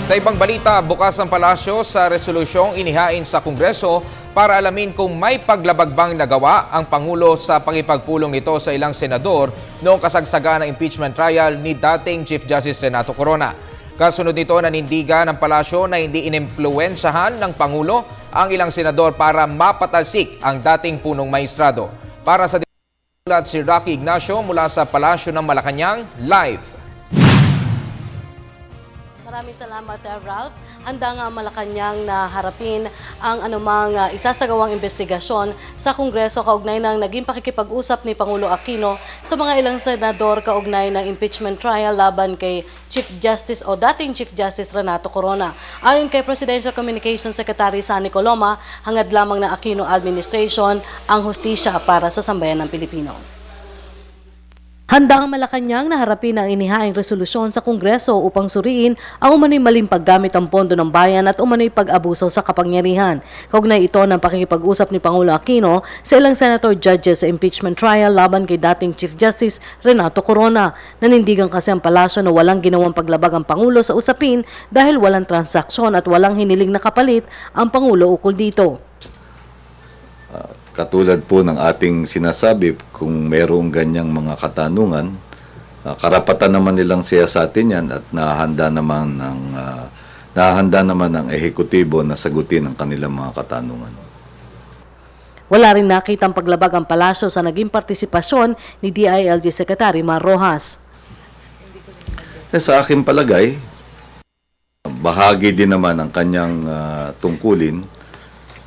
Sa ibang balita, bukas ang palasyo sa resolusyong inihain sa Kongreso para alamin kung may paglabag bang nagawa ang Pangulo sa pakipagpulong nito sa ilang senador noong kasagsagan ng impeachment trial ni dating Chief Justice Renato Corona. Kasunod nito, nanindigan ng palasyo na hindi inimpluwensyahan ng Pangulo ang ilang senador para mapatalsik ang dating punong maestrado. Para sa ulat si Rocky Ignacio mula sa Palasyo ng Malacanang, live. Maraming salamat, Ralph. Handa nga ang Malacanang na harapin ang anumang isasagawang investigasyon sa Kongreso kaugnay ng naging pakikipag-usap ni Pangulo Aquino sa mga ilang senador kaugnay ng impeachment trial laban kay Chief Justice o dating Chief Justice Renato Corona. Ayon kay Presidential Communications Secretary Sunny Coloma, hangad lamang ng Aquino administration ang hustisya para sa sambayan ng Pilipino. Handa ang Malacanang na harapin ang inihaing resolusyon sa Kongreso upang suriin ang umano'y maling paggamit ng pondo ng bayan at umano'y pag-abuso sa kapangyarihan. Kaugnay ito ng pakikipag-usap ni Pangulo Aquino sa ilang senator judges sa impeachment trial laban kay dating Chief Justice Renato Corona. Nanindigan kasi ang palasyo na walang ginawang paglabag ang Pangulo sa usapin dahil walang transaksyon at walang hiniling na kapalit ang Pangulo ukol dito. Katulad po ng ating sinasabi, kung mayroong ganyang mga katanungan, karapatan naman nilang siyasatin yan at nahahanda naman ng ehekutibo na sagutin ang kanilang mga katanungan. Wala rin nakitang paglabag ang palasyo sa naging partisipasyon ni DILG Secretary Mar Rojas. Sa aking palagay, bahagi din naman ang kanyang tungkulin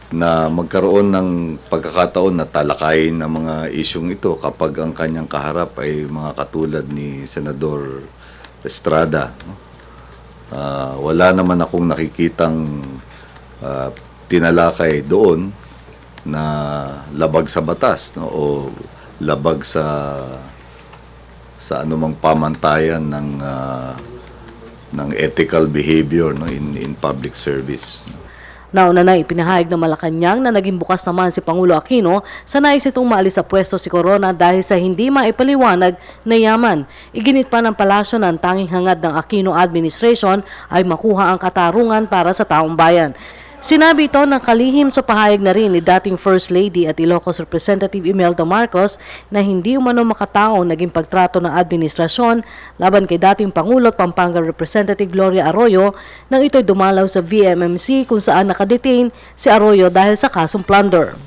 na magkaroon ng pagkakataon na talakayin ang mga isyong ito kapag ang kanyang kaharap ay mga katulad ni Senador Estrada. Wala naman akong nakikitang tinalakay doon na labag sa batas, no, o labag sa anumang pamantayan ng ethical behavior, no, in public service. Nauna na ipinahayag ng Malacanang na naging bukas naman si Pangulo Aquino sa nais itong maalis sa pwesto si Corona dahil sa hindi maipaliwanag na yaman. Iginit pa ng palasyo na ang tanging hangad ng Aquino administration ay makuha ang katarungan para sa taong bayan. Sinabi ito ng kalihim sa pahayag na rin ni dating First Lady at Ilocos Representative Imelda Marcos na hindi umano makataong naging pagtrato ng administrasyon laban kay dating Pangulo at Pampanga Representative Gloria Arroyo nang ito'y dumalaw sa VMMC kung saan nakadetain si Arroyo dahil sa kasong plunder.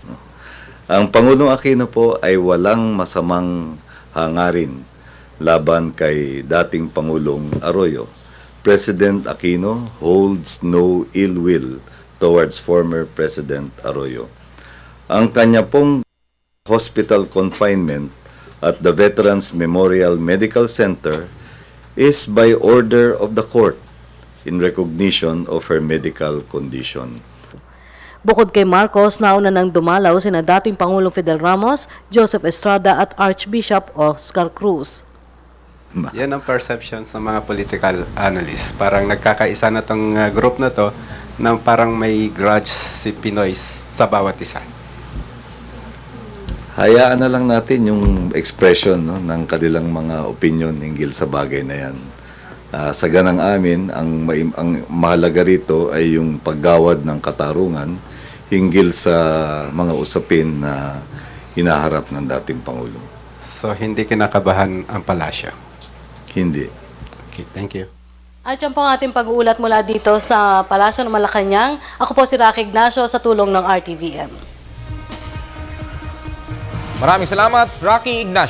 Ang Pangulong Aquino po ay walang masamang hangarin laban kay dating Pangulong Arroyo. President Aquino holds no ill will towards former President Arroyo. Ang kanya pong hospital confinement at the Veterans Memorial Medical Center is by order of the court in recognition of her medical condition. Bukod kay Marcos, nauna nang dumalaw sina dating Pangulong Fidel Ramos, Joseph Estrada at Archbishop Oscar Cruz. Yan ang perception sa mga political analysts. Parang nagkakaisa na tong group na to na parang may grudge si Pinoy sa bawat isa. Hayaan na lang natin yung expression, no, ng kanilang mga opinion hinggil sa bagay na yan. Sa ganang amin, ang mahalaga rito ay yung paggawad ng katarungan hinggil sa mga usapin na hinaharap ng dating Pangulo. So, hindi kinakabahan ang palasyo? Hindi. Okay, thank you. At yan po ang ating pag-uulat mula dito sa Palasyo ng Malacanang. Ako po si Rocky Ignacio sa tulong ng RTVM. Maraming salamat, Rocky Ignacio.